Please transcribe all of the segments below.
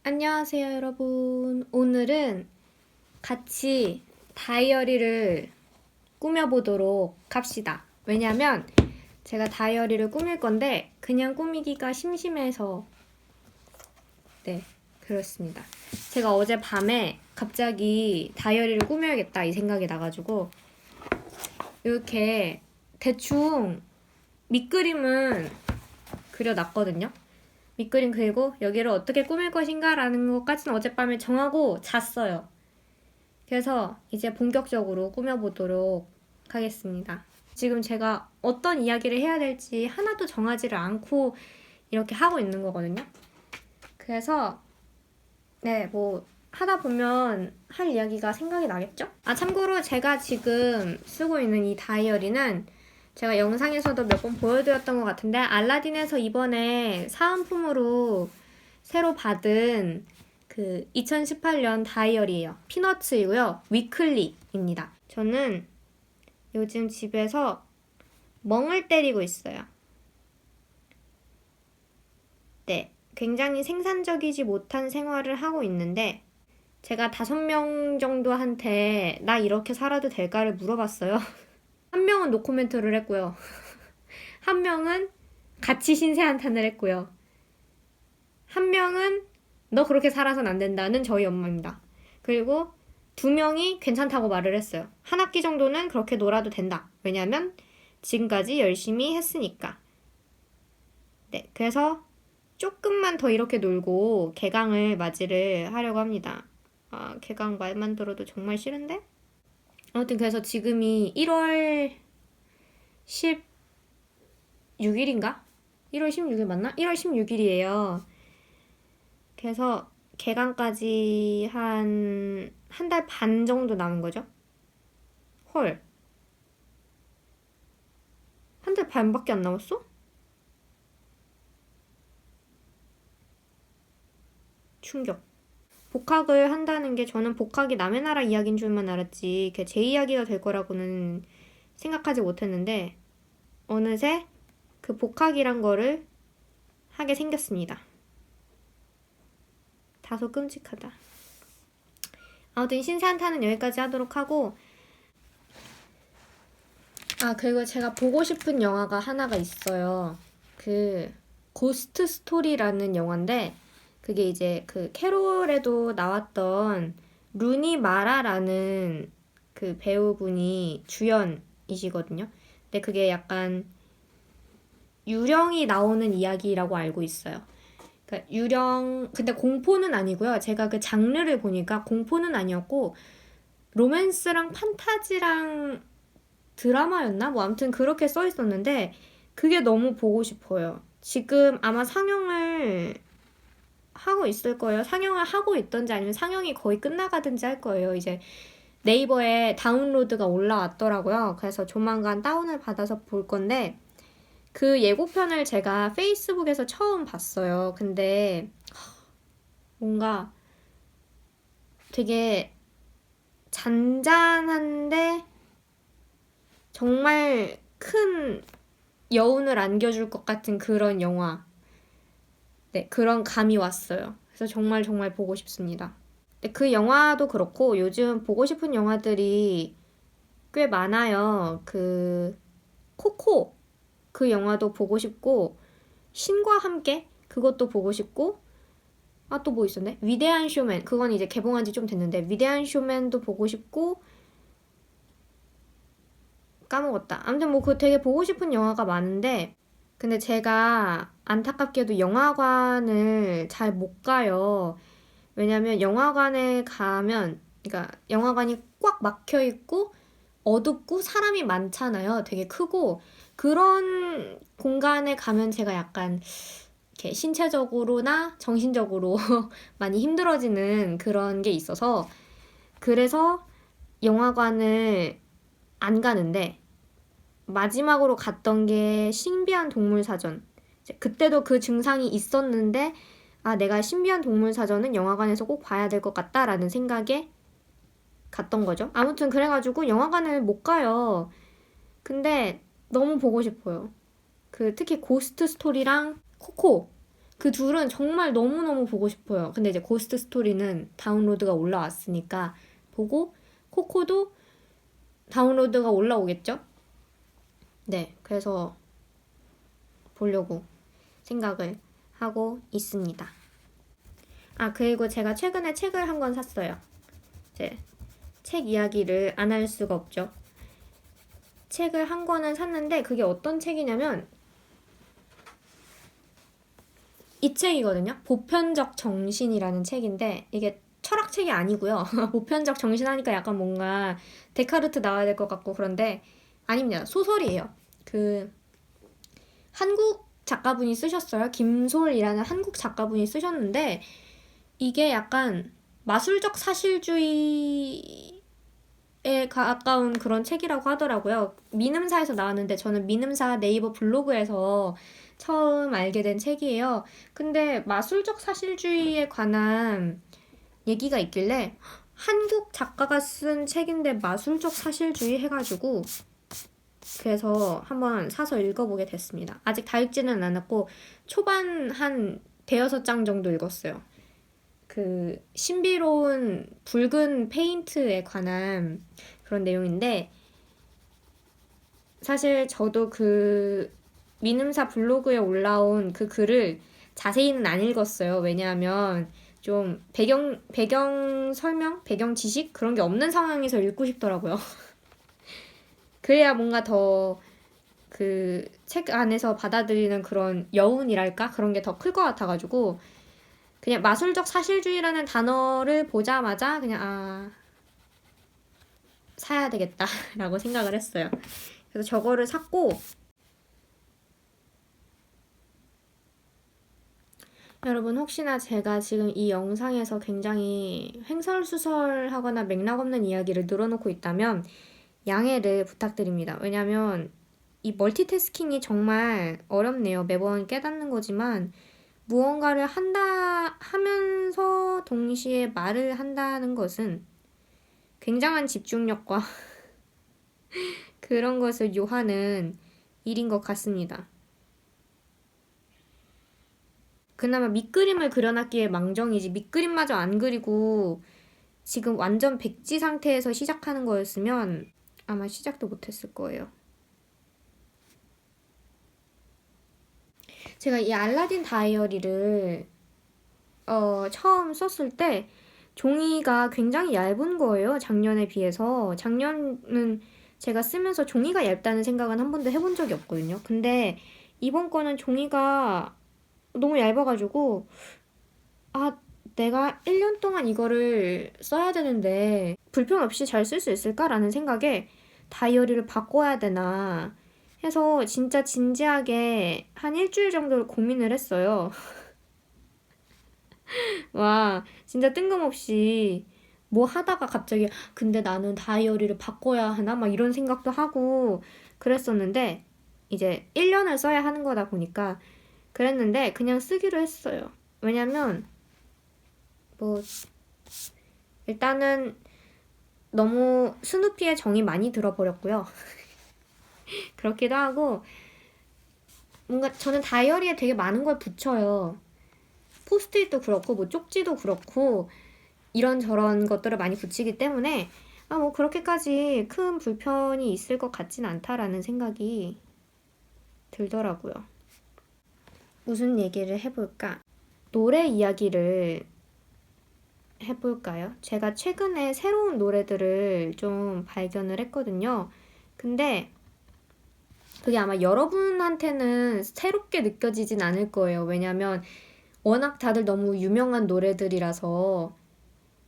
안녕하세요, 여러분. 오늘은 같이 다이어리를 꾸며보도록 합시다. 왜냐면 제가 다이어리를 꾸밀 건데 그냥 꾸미기가 심심해서 네, 그렇습니다. 제가 어젯밤에 갑자기 다이어리를 꾸며야겠다 이 생각이 나가지고 이렇게 대충 밑그림은 그려놨거든요. 밑그림 그리고 여기를 어떻게 꾸밀 것인가 라는 것까지는 어젯밤에 정하고 잤어요. 그래서 이제 본격적으로 꾸며보도록 하겠습니다. 지금 제가 어떤 이야기를 해야 될지 하나도 정하지를 않고 이렇게 하고 있는 거거든요. 그래서 네, 뭐 하다 보면 할 이야기가 생각이 나겠죠? 참고로 제가 지금 쓰고 있는 이 다이어리는 제가 영상에서도 몇 번 보여드렸던 것 같은데 알라딘에서 이번에 사은품으로 새로 받은 그 2018년 다이어리예요. 피너츠이고요. 위클리입니다. 저는 요즘 집에서 멍을 때리고 있어요. 네, 굉장히 생산적이지 못한 생활을 하고 있는데 제가 5명 정도한테 나 이렇게 살아도 될까를 물어봤어요. 한 명은 노코멘트를 했고요. 한 명은 같이 신세한탄을 했고요. 한 명은 너 그렇게 살아선 안 된다는 저희 엄마입니다. 그리고 2명이 괜찮다고 말을 했어요. 한 학기 정도는 그렇게 놀아도 된다. 왜냐면 지금까지 열심히 했으니까. 네, 그래서 조금만 더 이렇게 놀고 개강을 맞이를 하려고 합니다. 개강 말만 들어도 정말 싫은데? 아무튼 그래서 지금이 1월 16일인가? 1월 16일 맞나? 1월 16일이에요. 그래서 개강까지 한 달 반 정도 남은 거죠? 헐. 한 달 반밖에 안 남았어? 충격. 복학을 한다는 게 저는 복학이 남의 나라 이야기인 줄만 알았지 제 이야기가 될 거라고는 생각하지 못했는데 어느새 그 복학이란 거를 하게 생겼습니다. 다소 끔찍하다. 아무튼 신세한탄은 여기까지 하도록 하고 그리고 제가 보고 싶은 영화가 하나가 있어요. 그 고스트 스토리라는 영화인데 그게 이제 그 캐롤에도 나왔던 루니 마라라는 그 배우분이 주연이시거든요. 근데 그게 약간 유령이 나오는 이야기라고 알고 있어요. 그러니까 유령 근데 공포는 아니고요. 제가 그 장르를 보니까 공포는 아니었고 로맨스랑 판타지랑 드라마였나? 뭐 아무튼 그렇게 써 있었는데 그게 너무 보고 싶어요. 지금 아마 상영을 하고 있을 거예요. 상영을 하고 있던지 아니면 상영이 거의 끝나가든지 할 거예요. 이제 네이버에 다운로드가 올라왔더라고요. 그래서 조만간 다운을 받아서 볼 건데 그 예고편을 제가 페이스북에서 처음 봤어요. 근데 뭔가 되게 잔잔한데 정말 큰 여운을 안겨줄 것 같은 그런 영화. 네, 그런 감이 왔어요. 그래서 정말 정말 보고 싶습니다. 근데 그 영화도 그렇고 요즘 보고 싶은 영화들이 꽤 많아요. 그 코코 그 영화도 보고 싶고 신과 함께 그것도 보고 싶고 또 뭐 있었네? 위대한 쇼맨 그건 이제 개봉한 지 좀 됐는데 위대한 쇼맨도 보고 싶고 까먹었다. 아무튼 뭐 그 되게 보고 싶은 영화가 많은데 근데 제가 안타깝게도 영화관을 잘 못 가요. 왜냐면 영화관에 가면 그러니까 영화관이 꽉 막혀 있고 어둡고 사람이 많잖아요. 되게 크고 그런 공간에 가면 제가 약간 이렇게 신체적으로나 정신적으로 많이 힘들어지는 그런 게 있어서 그래서 영화관을 안 가는데 마지막으로 갔던 게 신비한 동물 사전. 그때도 그 증상이 있었는데 내가 신비한 동물 사전은 영화관에서 꼭 봐야 될 것 같다라는 생각에 갔던 거죠. 아무튼 그래가지고 영화관을 못 가요. 근데 너무 보고 싶어요. 그 특히 고스트 스토리랑 코코 그 둘은 정말 너무너무 보고 싶어요. 근데 이제 고스트 스토리는 다운로드가 올라왔으니까 보고, 코코도 다운로드가 올라오겠죠? 네, 그래서 보려고 생각을 하고 있습니다. 아, 그리고 제가 최근에 책을 한 권 샀어요. 이제 책 이야기를 안 할 수가 없죠. 책을 한 권을 샀는데 그게 어떤 책이냐면 이 책이거든요. 보편적 정신이라는 책인데 이게 철학책이 아니고요. 보편적 정신 하니까 약간 뭔가 데카르트 나와야 될 것 같고 그런데 아닙니다. 소설이에요. 그 한국 작가분이 쓰셨어요. 김솔이라는 한국 작가분이 쓰셨는데 이게 약간 마술적 사실주의에 가까운 그런 책이라고 하더라고요. 민음사에서 나왔는데 저는 민음사 네이버 블로그에서 처음 알게 된 책이에요. 근데 마술적 사실주의에 관한 얘기가 있길래 한국 작가가 쓴 책인데 마술적 사실주의 해가지고 그래서 한번 사서 읽어보게 됐습니다. 아직 다 읽지는 않았고 초반 한 대여섯 장 정도 읽었어요. 그 신비로운 붉은 페인트에 관한 그런 내용인데 사실 저도 그 민음사 블로그에 올라온 그 글을 자세히는 안 읽었어요. 왜냐하면 좀 배경 설명, 배경 지식 그런 게 없는 상황에서 읽고 싶더라고요. 그래야 뭔가 더 그 책 안에서 받아들이는 그런 여운이랄까? 그런 게 더 클 것 같아가지고 그냥 마술적 사실주의라는 단어를 보자마자 그냥 사야 되겠다라고 생각을 했어요. 그래서 저거를 샀고 여러분 혹시나 제가 지금 이 영상에서 굉장히 횡설수설하거나 맥락 없는 이야기를 늘어놓고 있다면 양해를 부탁드립니다. 왜냐면 이 멀티태스킹이 정말 어렵네요. 매번 깨닫는 거지만 무언가를 하면서 동시에 말을 한다는 것은 굉장한 집중력과 그런 것을 요하는 일인 것 같습니다. 그나마 밑그림을 그려놨기에 망정이지 밑그림마저 안 그리고 지금 완전 백지 상태에서 시작하는 거였으면 아마 시작도 못했을 거예요. 제가 이 알라딘 다이어리를 처음 썼을 때 종이가 굉장히 얇은 거예요. 작년에 비해서. 작년은 제가 쓰면서 종이가 얇다는 생각은 한 번도 해본 적이 없거든요. 근데 이번 거는 종이가 너무 얇아가지고 내가 1년 동안 이거를 써야 되는데 불편 없이 잘 쓸 수 있을까라는 생각에 다이어리를 바꿔야 되나 해서 진짜 진지하게 한 일주일 정도를 고민을 했어요. 와, 진짜 뜬금없이 뭐 하다가 갑자기 근데 나는 다이어리를 바꿔야 하나? 막 이런 생각도 하고 그랬었는데 이제 1년을 써야 하는 거다 보니까 그랬는데 그냥 쓰기로 했어요. 왜냐면 뭐 일단은 너무 스누피의 정이 많이 들어버렸고요. 그렇기도 하고 뭔가 저는 다이어리에 되게 많은 걸 붙여요. 포스트잇도 그렇고 뭐 쪽지도 그렇고 이런저런 것들을 많이 붙이기 때문에 뭐 그렇게까지 큰 불편이 있을 것 같진 않다라는 생각이 들더라고요. 무슨 얘기를 해볼까? 노래 이야기를 해볼까요? 제가 최근에 새로운 노래들을 좀 발견을 했거든요. 근데 그게 아마 여러분한테는 새롭게 느껴지진 않을 거예요. 왜냐면 워낙 다들 너무 유명한 노래들이라서.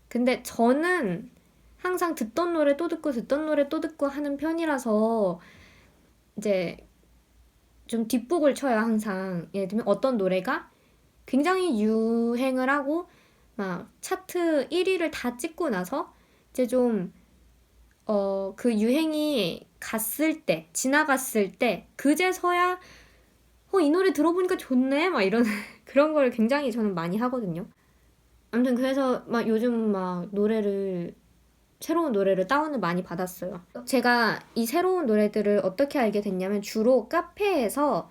근데 저는 항상 듣던 노래 또 듣고 듣던 노래 또 듣고 하는 편이라서 이제 좀 뒷북을 쳐요, 항상. 예를 들면 어떤 노래가 굉장히 유행을 하고 막 차트 1위를 다 찍고 나서 이제 좀 그 유행이 갔을 때, 지나갔을 때 그제서야 이 노래 들어보니까 좋네 막 이런 그런 걸 굉장히 저는 많이 하거든요. 아무튼 그래서 막 요즘 막 새로운 노래를 다운을 많이 받았어요. 제가 이 새로운 노래들을 어떻게 알게 됐냐면 주로 카페에서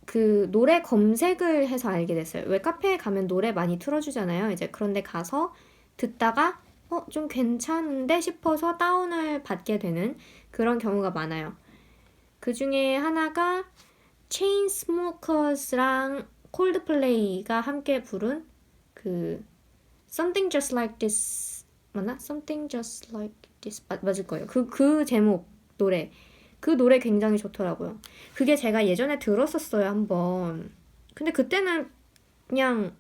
그 노래 검색을 해서 알게 됐어요. 왜 카페에 가면 노래 많이 틀어주잖아요. 이제 그런데 가서 듣다가 좀 괜찮은데 싶어서 다운을 받게 되는 그런 경우가 많아요. 그 중에 하나가 체인스모커스랑 콜드플레이가 함께 부른 그 Something Just Like This 맞나? Something Just Like This 맞을 거예요. 그 제목 노래 그 노래 굉장히 좋더라고요. 그게 제가 예전에 들었었어요 한번. 근데 그때는 그냥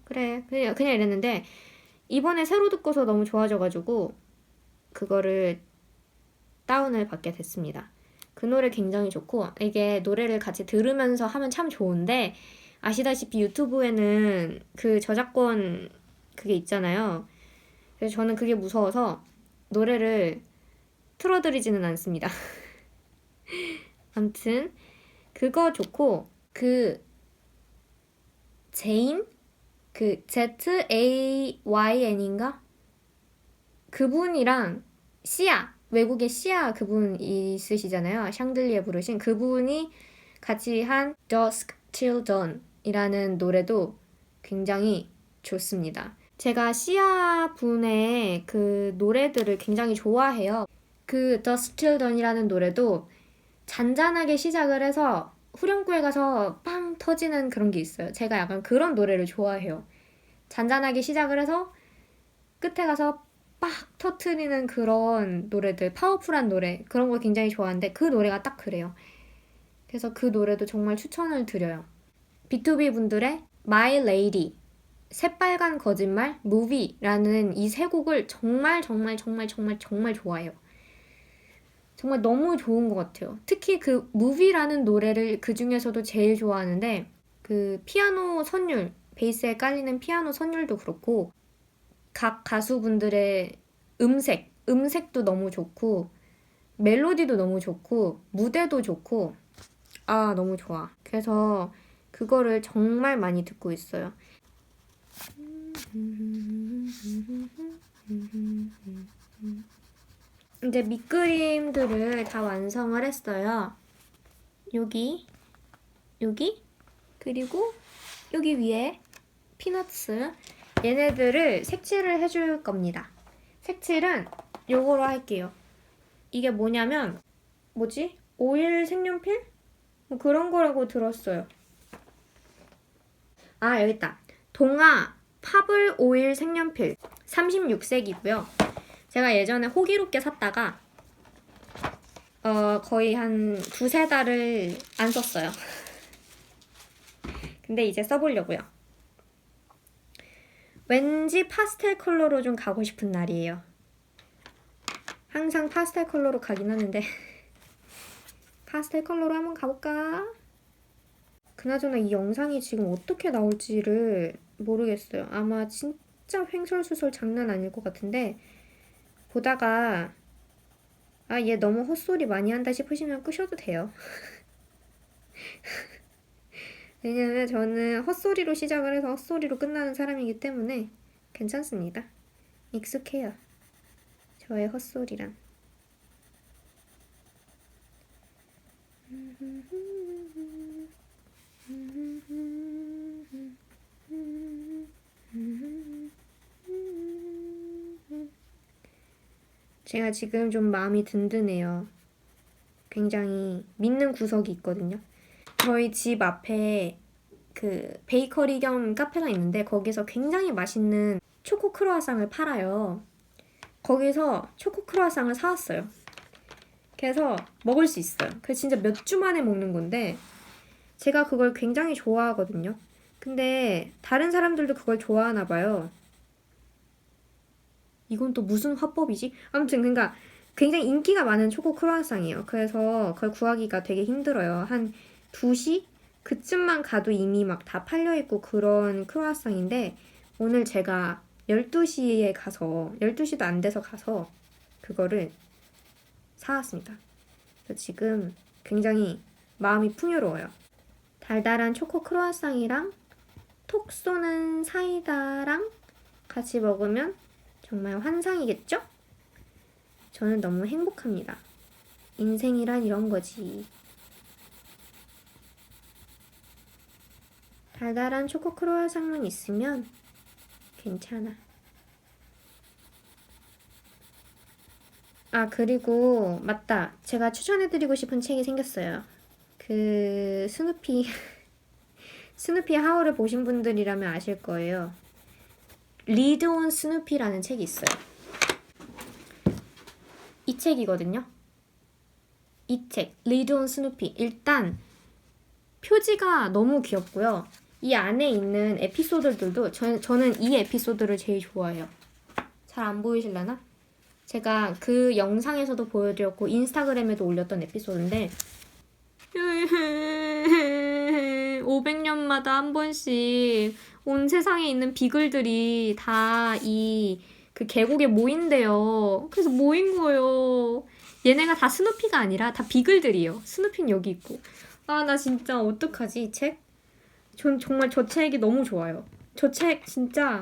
그래 그냥 이랬는데 이번에 새로 듣고서 너무 좋아져가지고 그거를 다운을 받게 됐습니다. 그 노래 굉장히 좋고 이게 노래를 같이 들으면서 하면 참 좋은데 아시다시피 유튜브에는 그 저작권 그게 있잖아요. 그래서 저는 그게 무서워서 노래를 틀어드리지는 않습니다. 아무튼 그거 좋고 그 제인 그 ZAYN인가? 그분이랑 시아 외국의 시아 그분 있으시잖아요. 샹들리에 부르신 그분이 같이 한 Dusk Till Dawn 이라는 노래도 굉장히 좋습니다. 제가 시아 분의 그 노래들을 굉장히 좋아해요. 그 Dusk Till Dawn이라는 노래도 잔잔하게 시작을 해서 후렴구에 가서 빵 터지는 그런 게 있어요. 제가 약간 그런 노래를 좋아해요. 잔잔하게 시작을 해서 끝에 가서 빡 터트리는 그런 노래들, 파워풀한 노래 그런 거 굉장히 좋아하는데 그 노래가 딱 그래요. 그래서 그 노래도 정말 추천을 드려요. B2B 분들의 My Lady, 새빨간 거짓말, Movie라는 이 세 곡을 정말 좋아해요. 정말 너무 좋은 것 같아요. 특히 그 Movie라는 노래를 그 중에서도 제일 좋아하는데 그 피아노 선율, 베이스에 깔리는 피아노 선율도 그렇고 각 가수분들의 음색도 너무 좋고 멜로디도 너무 좋고 무대도 좋고 너무 좋아. 그래서 그거를 정말 많이 듣고 있어요. 이제 밑그림들을 다 완성을 했어요. 여기 그리고 여기 위에 피너츠 얘네들을 색칠을 해줄 겁니다. 색칠은 요거로 할게요. 이게 뭐냐면 오일 색연필? 뭐 그런 거라고 들었어요. 여기 있다. 동아 파블 오일 색연필 36색이고요. 제가 예전에 호기롭게 샀다가 거의 한 두세 달을 안 썼어요. 근데 이제 써보려고요. 왠지 파스텔 컬러로 좀 가고 싶은 날이에요. 항상 파스텔 컬러로 가긴 하는데 파스텔 컬러로 한번 가볼까? 그나저나 이 영상이 지금 어떻게 나올지를 모르겠어요. 아마 진짜 횡설수설 장난 아닐 것 같은데 보다가 얘 너무 헛소리 많이 한다 싶으시면 끄셔도 돼요. 왜냐면 저는 헛소리로 시작을 해서 헛소리로 끝나는 사람이기 때문에 괜찮습니다. 익숙해요. 저의 헛소리란. 제가 지금 좀 마음이 든든해요. 굉장히 믿는 구석이 있거든요. 저희 집 앞에 그 베이커리 겸 카페가 있는데 거기서 굉장히 맛있는 초코 크루아상을 팔아요. 거기서 초코 크루아상을 사왔어요. 그래서 먹을 수 있어요. 그래서 진짜 몇 주 만에 먹는 건데 제가 그걸 굉장히 좋아하거든요. 근데 다른 사람들도 그걸 좋아하나 봐요. 이건 또 무슨 화법이지? 아무튼 그러니까 굉장히 인기가 많은 초코 크루아상이에요. 그래서 그걸 구하기가 되게 힘들어요. 한 2시? 그쯤만 가도 이미 막 다 팔려있고 그런 크루아상인데 오늘 제가 12시에 가서 12시도 안 돼서 가서 그거를 사왔습니다. 그래서 지금 굉장히 마음이 풍요로워요. 달달한 초코 크루아상이랑 톡 쏘는 사이다랑 같이 먹으면 정말 환상이겠죠? 저는 너무 행복합니다. 인생이란 이런 거지. 달달한 초코 크로와상만 있으면 괜찮아. 아, 그리고 맞다. 제가 추천해드리고 싶은 책이 생겼어요. 그 스누피 스누피 하울을 보신 분들이라면 아실 거예요. 리드 온 스누피라는 책이 있어요. 이 책이거든요. 이 책, 리드 온 스누피. 일단 표지가 너무 귀엽고요. 이 안에 있는 에피소드들도 저는 이 에피소드를 제일 좋아해요. 잘 안 보이실려나? 제가 그 영상에서도 보여드렸고 인스타그램에도 올렸던 에피소드인데 500년마다 한 번씩 온 세상에 있는 비글들이 다 이 그 계곡에 모인대요. 그래서 모인 거예요. 얘네가 다 스누피가 아니라 다 비글들이에요. 스누피는 여기 있고. 아, 나 진짜 어떡하지, 이 책? 전 정말 저 책이 너무 좋아요. 저 책 진짜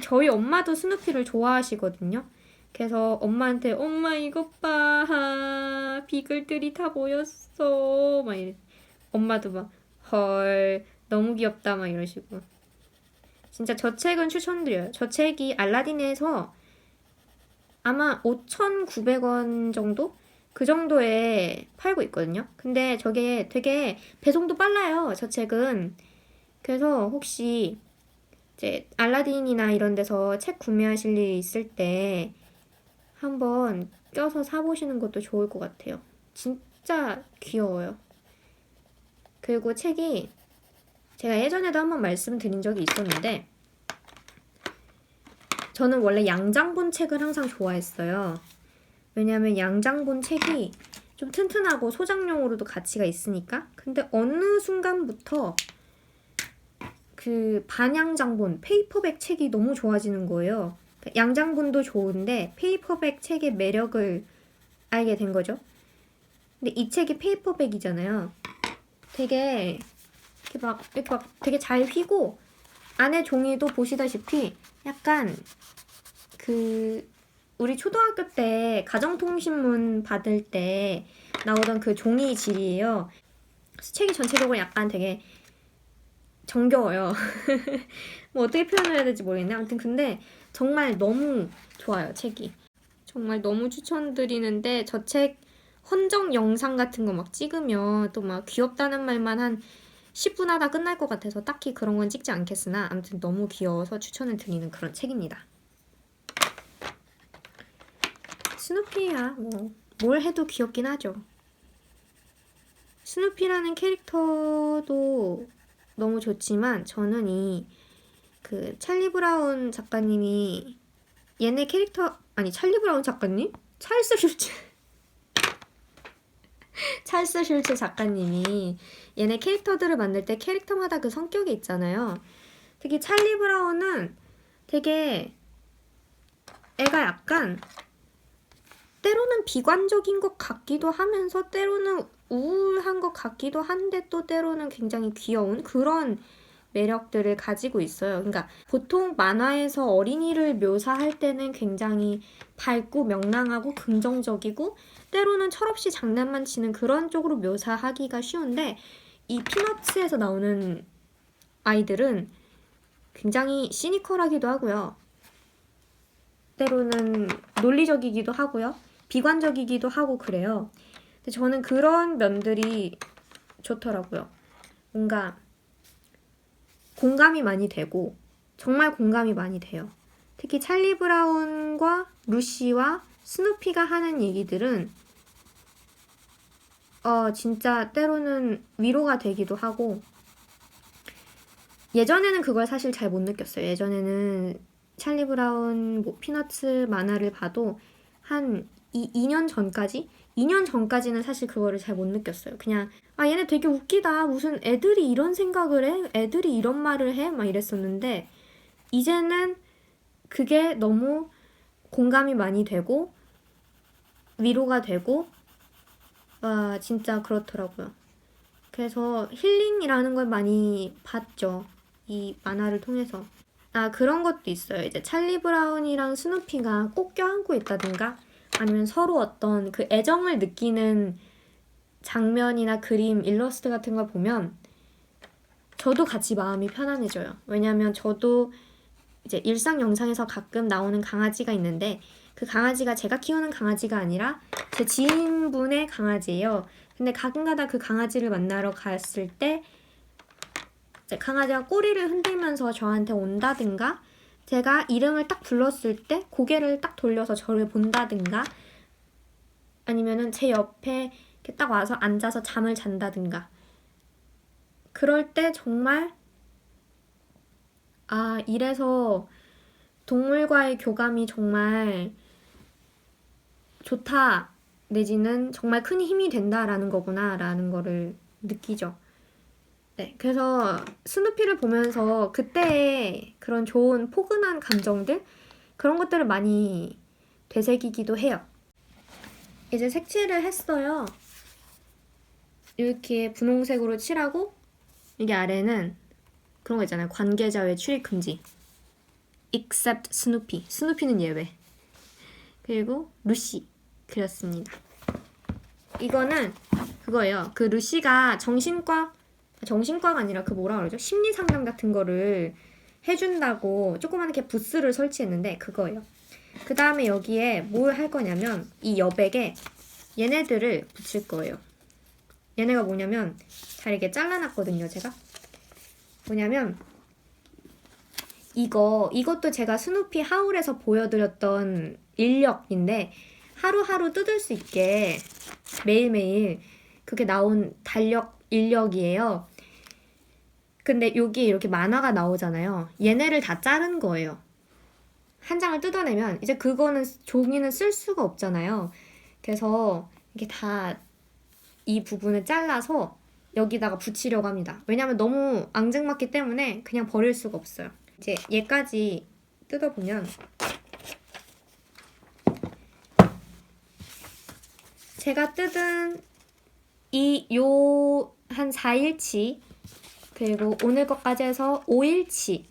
저희 엄마도 스누피를 좋아하시거든요. 그래서 엄마한테 엄마 이것 봐, 비글들이 다 모였어 막 이래. 엄마도 막 헐 너무 귀엽다 막 이러시고. 진짜 저 책은 추천드려요. 저 책이 알라딘에서 아마 5,900원 정도? 그 정도에 팔고 있거든요. 근데 저게 되게 배송도 빨라요. 저 책은. 그래서 혹시 이제 알라딘이나 이런 데서 책 구매하실 일이 있을 때 한번 껴서 사보시는 것도 좋을 것 같아요. 진짜 귀여워요. 그리고 책이 제가 예전에도 한번 말씀드린 적이 있었는데 저는 원래 양장본 책을 항상 좋아했어요. 왜냐면 양장본 책이 좀 튼튼하고 소장용으로도 가치가 있으니까. 근데 어느 순간부터 그 반양장본, 페이퍼백 책이 너무 좋아지는 거예요. 양장본도 좋은데 페이퍼백 책의 매력을 알게 된 거죠. 근데 이 책이 페이퍼백이잖아요. 되게 이렇게 막 되게 잘 휘고 안에 종이도 보시다시피 약간 그 우리 초등학교 때 가정통신문 받을 때 나오던 그 종이 질이에요. 그래서 책이 전체적으로 약간 되게 정겨워요. 뭐 어떻게 표현을 해야 될지 모르겠네. 아무튼 근데 정말 너무 좋아요, 책이. 정말 너무 추천드리는데 저 책 헌정 영상 같은 거 막 찍으면 또 막 귀엽다는 말만 한 10분 하다 끝날 것 같아서 딱히 그런 건 찍지 않겠으나 아무튼 너무 귀여워서 추천을 드리는 그런 책입니다. 스누피야 뭐 뭘 해도 귀엽긴 하죠. 스누피라는 캐릭터도 너무 좋지만 저는 이 그 찰리 브라운 작가님이 얘네 캐릭터 아니 찰리 브라운 작가님? 찰스 슐츠 작가님이 얘네 캐릭터들을 만들 때 캐릭터마다 그 성격이 있잖아요. 특히 찰리 브라운은 되게 애가 약간 때로는 비관적인 것 같기도 하면서 때로는 우울한 것 같기도 한데 또 때로는 굉장히 귀여운 그런 매력들을 가지고 있어요. 그러니까 보통 만화에서 어린이를 묘사할 때는 굉장히 밝고 명랑하고 긍정적이고 때로는 철없이 장난만 치는 그런 쪽으로 묘사하기가 쉬운데 이 피너츠에서 나오는 아이들은 굉장히 시니컬하기도 하고요. 때로는 논리적이기도 하고요. 비관적이기도 하고 그래요. 근데 저는 그런 면들이 좋더라고요. 뭔가 공감이 많이 되고 정말 공감이 많이 돼요. 특히 찰리 브라운과 루시와 스누피가 하는 얘기들은 진짜 때로는 위로가 되기도 하고 예전에는 그걸 사실 잘 못 느꼈어요. 예전에는 찰리 브라운 뭐 피너츠 만화를 봐도 한 2년 전까지? 2년 전까지는 사실 그거를 잘 못 느꼈어요. 그냥 얘네 되게 웃기다. 무슨 애들이 이런 생각을 해? 애들이 이런 말을 해? 막 이랬었는데 이제는 그게 너무 공감이 많이 되고 위로가 되고 진짜 그렇더라고요. 그래서 힐링이라는 걸 많이 봤죠. 이 만화를 통해서. 그런 것도 있어요. 이제 찰리 브라운이랑 스누피가 꼭 껴안고 있다든가 아니면 서로 어떤 그 애정을 느끼는 장면이나 그림, 일러스트 같은 걸 보면 저도 같이 마음이 편안해져요. 왜냐하면 저도 이제 일상 영상에서 가끔 나오는 강아지가 있는데 그 강아지가 제가 키우는 강아지가 아니라 제 지인분의 강아지예요. 근데 가끔가다 그 강아지를 만나러 갔을 때 이제 강아지가 꼬리를 흔들면서 저한테 온다든가 제가 이름을 딱 불렀을 때 고개를 딱 돌려서 저를 본다든가 아니면은 제 옆에 이렇게 딱 와서 앉아서 잠을 잔다든가 그럴 때 정말 이래서 동물과의 교감이 정말 좋다 내지는 정말 큰 힘이 된다라는 거구나 라는 거를 느끼죠. 네, 그래서 스누피를 보면서 그때의 그런 좋은 포근한 감정들 그런 것들을 많이 되새기기도 해요. 이제 색칠을 했어요. 이렇게 분홍색으로 칠하고 이게 아래는 그런 거 있잖아요. 관계자 외 출입 금지. except 스누피. 스누피는 예외. 그리고 루시 그렸습니다. 이거는 그거예요. 그 루시가 정신과가 아니라 그 뭐라 그러죠? 심리 상담 같은 거를 해준다고 조그맣게 부스를 설치했는데 그거예요. 그 다음에 여기에 뭘 할 거냐면 이 여백에 얘네들을 붙일 거예요. 얘네가 뭐냐면 잘 이렇게 잘라놨거든요, 제가. 뭐냐면 이것도 제가 스누피 하울에서 보여드렸던 인력인데 하루하루 뜯을 수 있게 매일매일 그게 나온 인력이에요. 근데 여기 이렇게 만화가 나오잖아요. 얘네를 다 자른 거예요. 한 장을 뜯어내면 이제 그거는 종이는 쓸 수가 없잖아요. 그래서 이게 다 이 부분을 잘라서 여기다가 붙이려고 합니다. 왜냐면 너무 앙증맞기 때문에 그냥 버릴 수가 없어요. 이제 얘까지 뜯어보면 제가 뜯은 한 4일치 그리고 오늘 것까지 해서 5일치의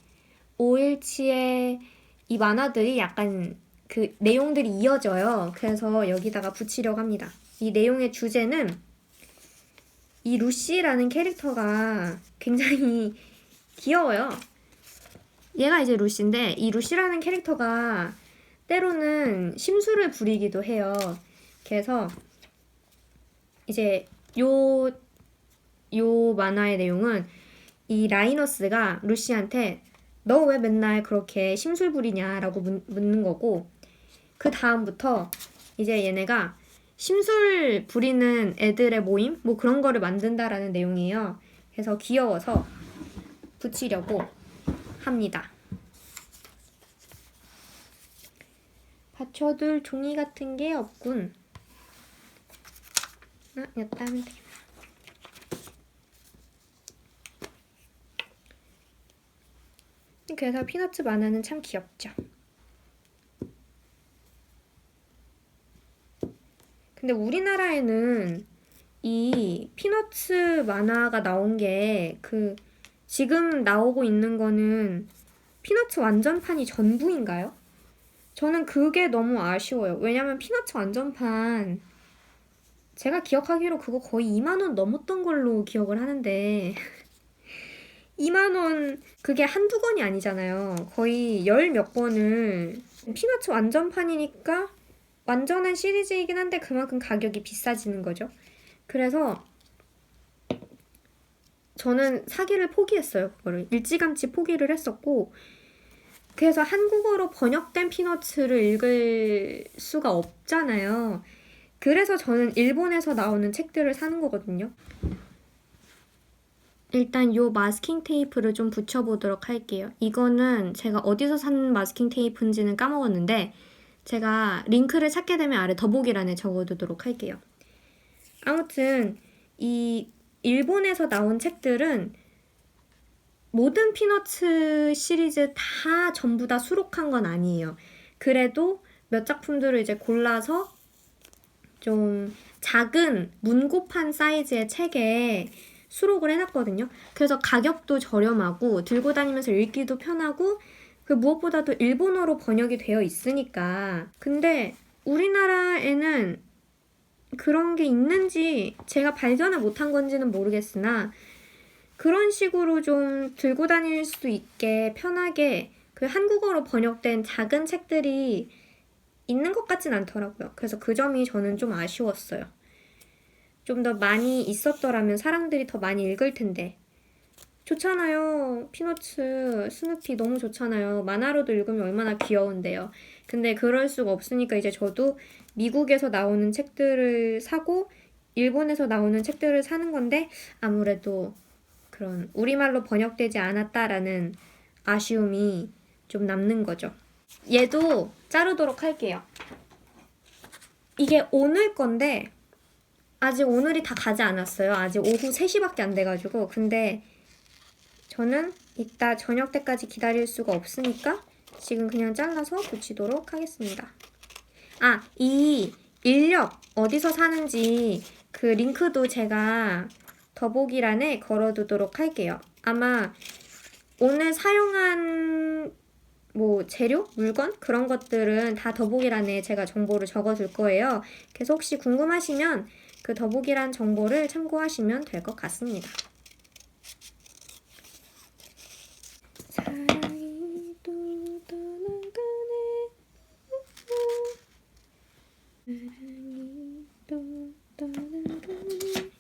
이 만화들이 약간 그 내용들이 이어져요. 그래서 여기다가 붙이려고 합니다. 이 내용의 주제는 이 루시라는 캐릭터가 굉장히 귀여워요. 얘가 이제 루시인데 이 루시라는 캐릭터가 때로는 심술을 부리기도 해요. 그래서 이제 요 만화의 내용은 이 라이너스가 루시한테 너 왜 맨날 그렇게 심술 부리냐라고 묻는 거고 그 다음부터 이제 얘네가 심술 부리는 애들의 모임? 뭐 그런 거를 만든다라는 내용이에요. 그래서 귀여워서 붙이려고 합니다. 받쳐둘 종이 같은 게 없군. 여기다 하면 되겠다. 그래서 피너츠 만화는 참 귀엽죠. 근데 우리나라에는 이 피너츠 만화가 나온 게 지금 나오고 있는 거는 피너츠 완전판이 전부인가요? 저는 그게 너무 아쉬워요. 왜냐면 피너츠 완전판 제가 기억하기로 그거 거의 2만 원 넘었던 걸로 기억을 하는데 2만 원 그게 한두 권이 아니잖아요. 거의 열 몇 권을 피너츠 완전판이니까 완전한 시리즈이긴 한데 그만큼 가격이 비싸지는 거죠. 그래서 저는 사기를 포기했어요. 그거를 일찌감치 포기를 했었고 그래서 한국어로 번역된 피너츠를 읽을 수가 없잖아요. 그래서 저는 일본에서 나오는 책들을 사는 거거든요. 일단 요 마스킹 테이프를 좀 붙여보도록 할게요. 이거는 제가 어디서 산 마스킹 테이프인지는 까먹었는데 제가 링크를 찾게 되면 아래 더보기란에 적어두도록 할게요. 아무튼 이 일본에서 나온 책들은 모든 피너츠 시리즈 다 전부 다 수록한 건 아니에요. 그래도 몇 작품들을 이제 골라서 좀 작은 문고판 사이즈의 책에 수록을 해놨거든요. 그래서 가격도 저렴하고 들고 다니면서 읽기도 편하고 무엇보다도 일본어로 번역이 되어 있으니까. 근데 우리나라에는 그런 게 있는지 제가 발견을 못한 건지는 모르겠으나 그런 식으로 좀 들고 다닐 수 있게 편하게 그 한국어로 번역된 작은 책들이 있는 것 같진 않더라고요. 그래서 그 점이 저는 좀 아쉬웠어요. 좀 더 많이 있었더라면 사람들이 더 많이 읽을 텐데. 좋잖아요. 피너츠, 스누피 너무 좋잖아요. 만화로도 읽으면 얼마나 귀여운데요. 근데 그럴 수가 없으니까 이제 저도 미국에서 나오는 책들을 사고 일본에서 나오는 책들을 사는 건데 아무래도 그런 우리말로 번역되지 않았다라는 아쉬움이 좀 남는 거죠. 얘도 자르도록 할게요. 이게 오늘 건데 아직 오늘이 다 가지 않았어요. 아직 오후 3시밖에 안 돼가지고. 근데 저는 이따 저녁 때까지 기다릴 수가 없으니까 지금 그냥 잘라서 붙이도록 하겠습니다. 아, 이 인력 어디서 사는지 그 링크도 제가 더보기란에 걸어두도록 할게요. 아마 오늘 사용한 뭐 재료? 물건? 그런 것들은 다 더보기란에 제가 정보를 적어둘 거예요. 그래서 혹시 궁금하시면 그 더보기란 정보를 참고하시면 될 것 같습니다. 사랑이 또 떠나가네. 사랑이 또 떠나가네.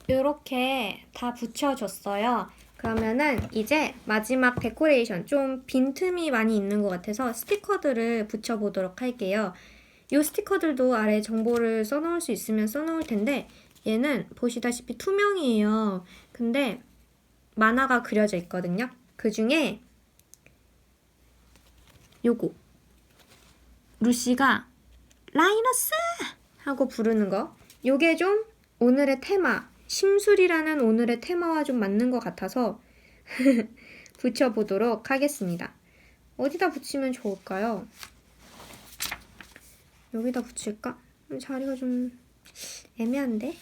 이렇게 다 붙여줬어요. 그러면은 이제 마지막 데코레이션, 좀 빈틈이 많이 있는 것 같아서 스티커들을 붙여보도록 할게요. 이 스티커들도 아래 정보를 써놓을 수 있으면 써놓을 텐데 얘는 보시다시피 투명이에요. 근데 만화가 그려져 있거든요. 그 중에 요거 루시가 라이너스! 하고 부르는 거, 요게 좀 오늘의 테마, 심술이라는 오늘의 테마와 좀 맞는 것 같아서 붙여보도록 하겠습니다. 어디다 붙이면 좋을까요? 여기다 붙일까? 자리가 좀 애매한데?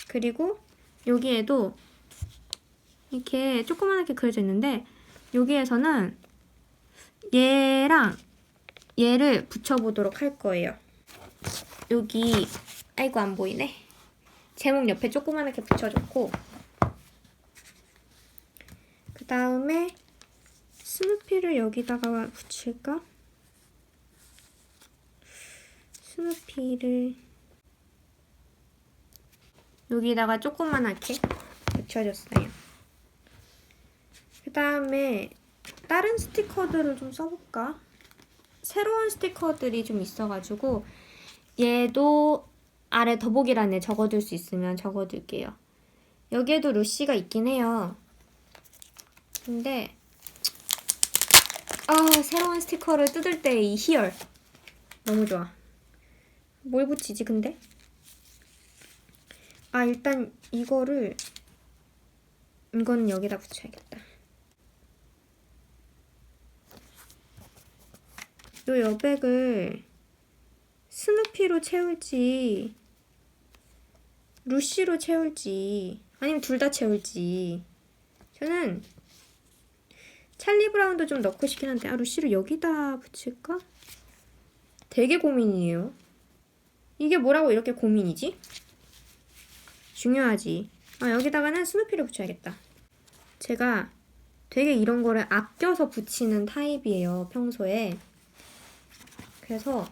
그리고 여기에도 이렇게 조그맣게 그려져 있는데 여기에서는 얘랑 얘를 붙여보도록 할 거예요. 여기 아이고 안 보이네. 제목 옆에 조그맣게 붙여줬고 그 다음에 스누피를 여기다가 붙일까? 스누피를 여기다가 조그맣게 붙여줬어요. 그 다음에 다른 스티커들을 좀 써볼까? 새로운 스티커들이 좀 있어가지고 얘도 아래 더보기란에 적어둘 수 있으면 적어둘게요. 여기에도 루시가 있긴 해요. 근데 새로운 스티커를 뜯을 때 이 희열 너무 좋아. 뭘 붙이지 근데? 일단 이거는 여기다 붙여야겠다. 요 여백을 스누피로 채울지 루시로 채울지 아니면 둘 다 채울지. 저는 찰리 브라운도 좀 넣고 싶긴 한데 루시를 여기다 붙일까? 되게 고민이에요. 이게 뭐라고 이렇게 고민이지? 중요하지. 여기다가는 스누피를 붙여야겠다. 제가 되게 이런 거를 아껴서 붙이는 타입이에요, 평소에. 그래서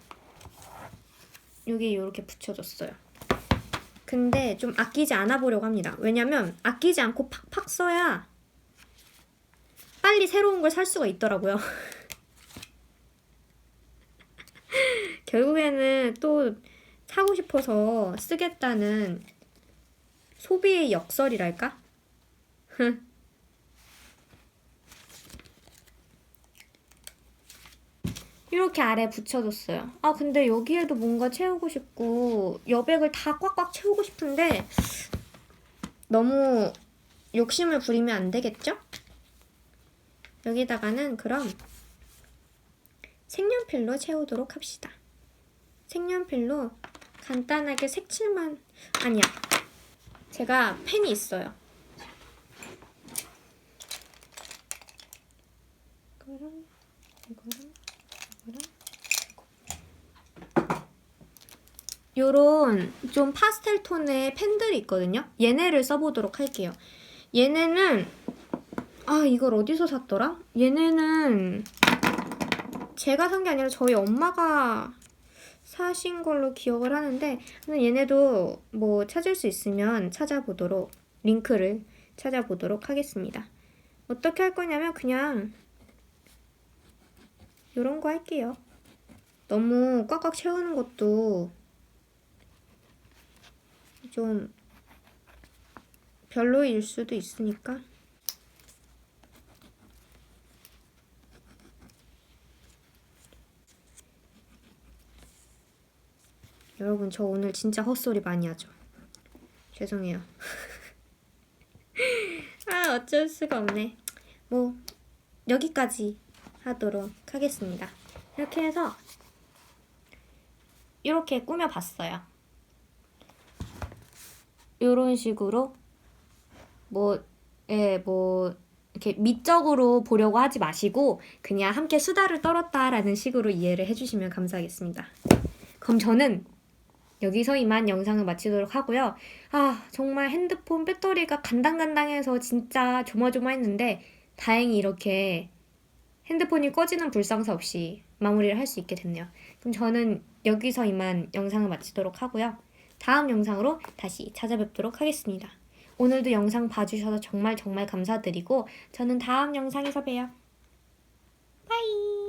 여기 이렇게 붙여줬어요. 근데 좀 아끼지 않아 보려고 합니다. 왜냐면 아끼지 않고 팍팍 써야 빨리 새로운 걸 살 수가 있더라고요. 결국에는 또 사고 싶어서 쓰겠다는 소비의 역설이랄까? 이렇게 아래 붙여줬어요. 근데 여기에도 뭔가 채우고 싶고 여백을 다 꽉꽉 채우고 싶은데 너무 욕심을 부리면 안 되겠죠? 여기다가는 그럼 색연필로 채우도록 합시다. 색연필로 간단하게 색칠만. 아니야, 제가 펜이 있어요. 이거랑 이거랑 이거랑 이거. 요런 좀 파스텔 톤의 펜들이 있거든요. 얘네를 써보도록 할게요. 얘네는 이걸 어디서 샀더라? 얘네는 제가 산 게 아니라 저희 엄마가 사신 걸로 기억을 하는데 얘네도 뭐 찾을 수 있으면 찾아보도록 링크를 찾아보도록 하겠습니다. 어떻게 할 거냐면 그냥 요런 거 할게요. 너무 꽉꽉 채우는 것도 좀 별로일 수도 있으니까 여러분 저 오늘 진짜 헛소리 많이 하죠. 죄송해요. 어쩔 수가 없네. 뭐 여기까지 하도록 하겠습니다. 이렇게 해서 이렇게 꾸며봤어요. 이런 식으로 이렇게 미적으로 보려고 하지 마시고 그냥 함께 수다를 떨었다라는 식으로 이해를 해주시면 감사하겠습니다. 그럼 저는 여기서 이만 영상을 마치도록 하고요. 정말 핸드폰 배터리가 간당간당해서 진짜 조마조마했는데 다행히 이렇게 핸드폰이 꺼지는 불상사 없이 마무리를 할 수 있게 됐네요. 그럼 저는 여기서 이만 영상을 마치도록 하고요. 다음 영상으로 다시 찾아뵙도록 하겠습니다. 오늘도 영상 봐주셔서 정말 정말 감사드리고 저는 다음 영상에서 봬요. 바이.